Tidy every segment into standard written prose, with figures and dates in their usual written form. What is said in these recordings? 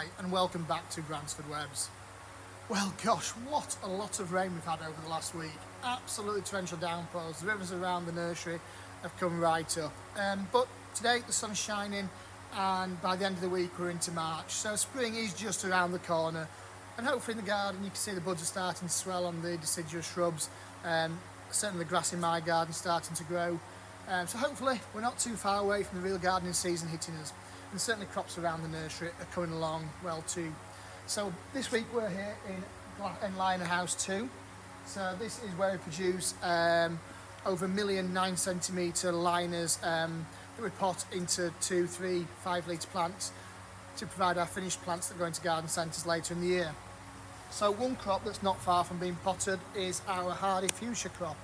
Hi and welcome back to Bransford Webs. Well gosh, what a lot of rain we've had over the last week. Absolutely torrential downpours. The rivers around the nursery have come right up. But today the sun is shining and by the end of the week we're into March. So spring is just around the corner and hopefully in the garden you can see the buds are starting to swell on the deciduous shrubs. Certainly the grass in my garden is starting to grow. So hopefully we're not too far away from the real gardening season hitting us. And certainly crops around the nursery are coming along well too. So this week we're here in Liner House 2. So this is where we produce over 1 million 9cm liners that we pot into 2, 3, 5 litre plants to provide our finished plants that go into garden centres later in the year. So one crop that's not far from being potted is our hardy fuchsia crop.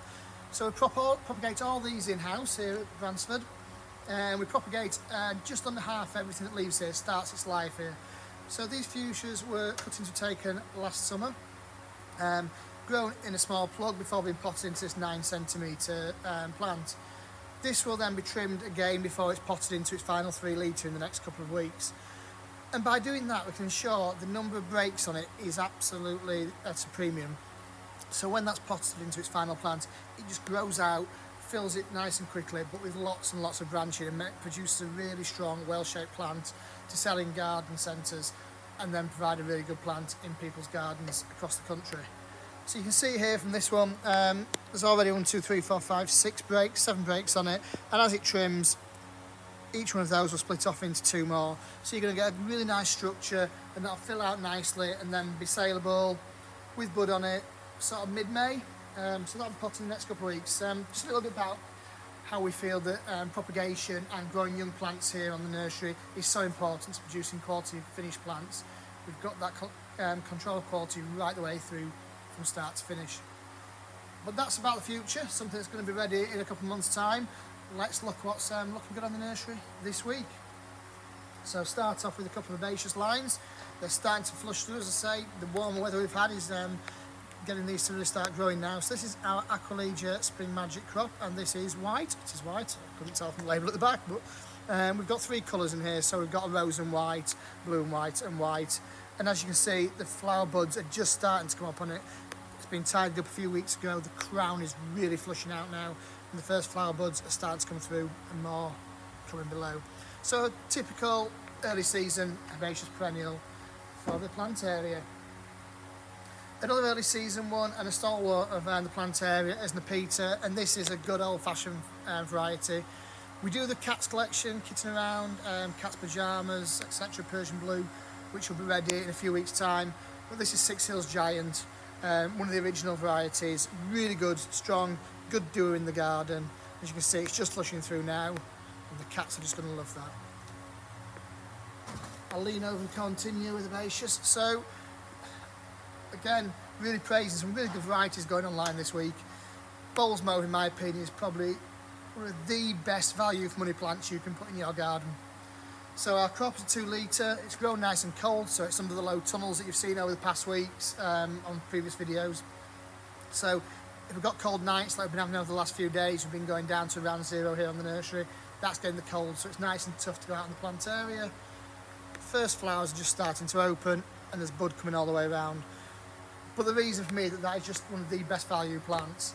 So we propagate all these in-house here at Bransford. We propagate just under half everything that leaves here starts its life here. So these fuchsias were cuttings were taken last summer, grown in a small plug before being potted into this 9cm plant. This will then be trimmed again before it's potted into its final 3 litre in the next couple of weeks. And by doing that we can ensure the number of breaks on it is absolutely at a premium. So when that's potted into its final plant, it just grows out, fills it nice and quickly, but with lots and lots of branching, and produces a really strong, well-shaped plant to sell in garden centres and then provide a really good plant in people's gardens across the country. So you can see here from this one, there's already 1, 2, 3, 4, 5, 6 breaks, 7 breaks on it, and as it trims, each one of those will split off into 2 more. So you're going to get a really nice structure, and that'll fill out nicely and then be saleable with bud on it, sort of mid-May. So that'll be potted in the next couple of weeks. Just a little bit about how we feel that propagation and growing young plants here on the nursery is so important to producing quality finished plants. We've got that control of quality right the way through from start to finish. But that's about the future, something that's going to be ready in a couple of months' time. Let's look what's looking good on the nursery this week. So start off with a couple of herbaceous lines. They're starting to flush through, as I say. The warmer weather we've had is getting these to really start growing now. So this is our Aquilegia Spring Magic crop, and this is white. It is white. I couldn't tell from the label at the back, but we've got 3 colours in here. So we've got a rose and white, blue and white, and white. And as you can see, the flower buds are just starting to come up on it. It's been tidied up a few weeks ago. The crown is really flushing out now, and the first flower buds are starting to come through, and more coming below. So a typical early season herbaceous perennial for the plant area. Another early season one and a stalwart of the plant area is Nepeta, and this is a good old-fashioned variety. We do the cats collection, kitten around, cats pyjamas, etc., Persian blue, which will be ready in a few weeks' time. But this is Six Hills Giant, one of the original varieties. Really good, strong, good doer in the garden. As you can see, it's just flushing through now, and the cats are just going to love that. I'll lean over and continue with herbaceous. So, again, really praising some really good varieties going online this week. Bowles Mauve, in my opinion, is probably one of the best value for money plants you can put in your garden. So our crop is a 2 litre, it's grown nice and cold, so it's under the low tunnels that you've seen over the past weeks on previous videos. So if we've got cold nights like we've been having over the last few days, we've been going down to around 0 here on the nursery, that's getting the cold, so it's nice and tough to go out in the plant area. First flowers are just starting to open and there's bud coming all the way around. But the reason for me that is just one of the best value plants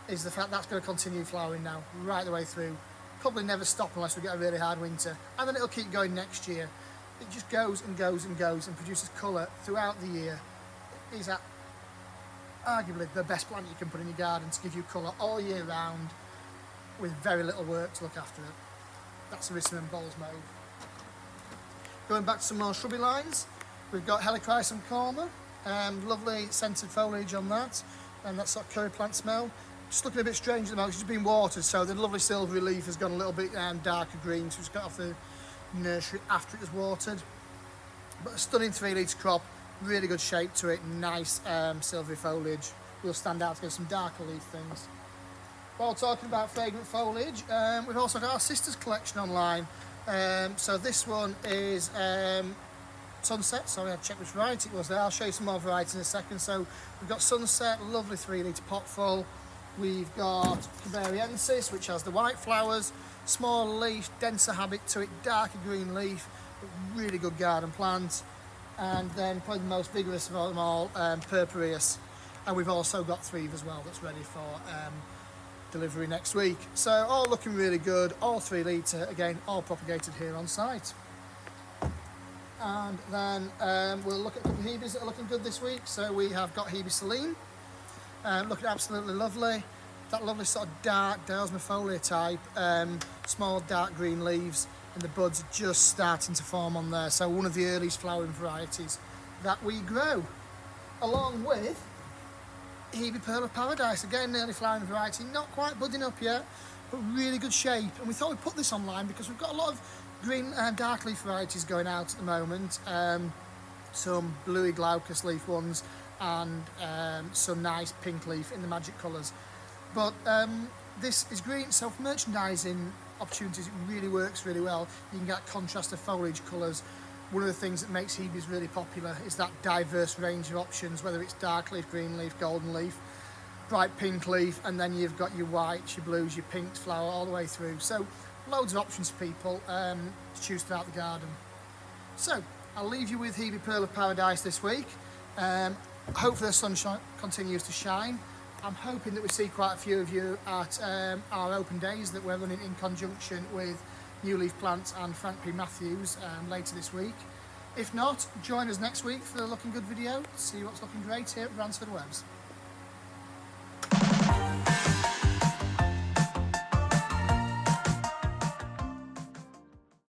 is the fact that's going to continue flowering now, right the way through. Probably never stop unless we get a really hard winter. And then it'll keep going next year. It just goes and goes and goes and produces colour throughout the year. It is arguably the best plant you can put in your garden to give you colour all year round with very little work to look after it. That's Erysimum Bowles Mauve. Going back to some more shrubby lines, we've got Helichrysum corma. Lovely scented foliage on that, and that sort of curry plant smell. Just looking a bit strange at the moment, it's just been watered, so the lovely silvery leaf has gone a little bit darker green, so it's got off the nursery after it was watered. But a stunning 3 litre crop, really good shape to it, nice silvery foliage. Will stand out against some darker leaf things. While talking about fragrant foliage, we've also got our Sisters collection online. So this one is Sunset, sorry, I've checked which variety it was there. I'll show you some more varieties in a second. So we've got Sunset, lovely 3 litre pot full. We've got Cavariensis, which has the white flowers, small leaf, denser habit to it, darker green leaf, really good garden plant. and then probably the most vigorous of them all, Purpureus, and we've also got Threve as well that's ready for delivery next week. So all looking really good, all 3 litre, again all propagated here on site. And then we'll look at a couple of Hebes that are looking good this week. So we have got Hebe Celine, looking absolutely lovely. That lovely sort of dark Delsmifolia type, small dark green leaves, and the buds are just starting to form on there. So one of the earliest flowering varieties that we grow, along with Hebe Pearl of Paradise, again an early flowering variety, not quite budding up yet, but really good shape. And we thought we'd put this online because we've got a lot of green and dark leaf varieties going out at the moment, some bluey glaucous leaf ones, and some nice pink leaf in the magic colours. But this is green, so for merchandising opportunities it really works really well. You can get contrast of foliage colours. One of the things that makes Hebes really popular is that diverse range of options, whether it's dark leaf, green leaf, golden leaf, bright pink leaf, and then you've got your whites, your blues, your pinks flower all the way through. So loads of options for people to choose throughout the garden. So I'll leave you with Hebe Pearl of Paradise this week. Hopefully the sunshine continues to shine. I'm hoping that we see quite a few of you at our open days that we're running in conjunction with New Leaf Plants and Frank P. Matthews later this week. If not, join us next week for the Looking Good video to see what's looking great here at Bransford Webs.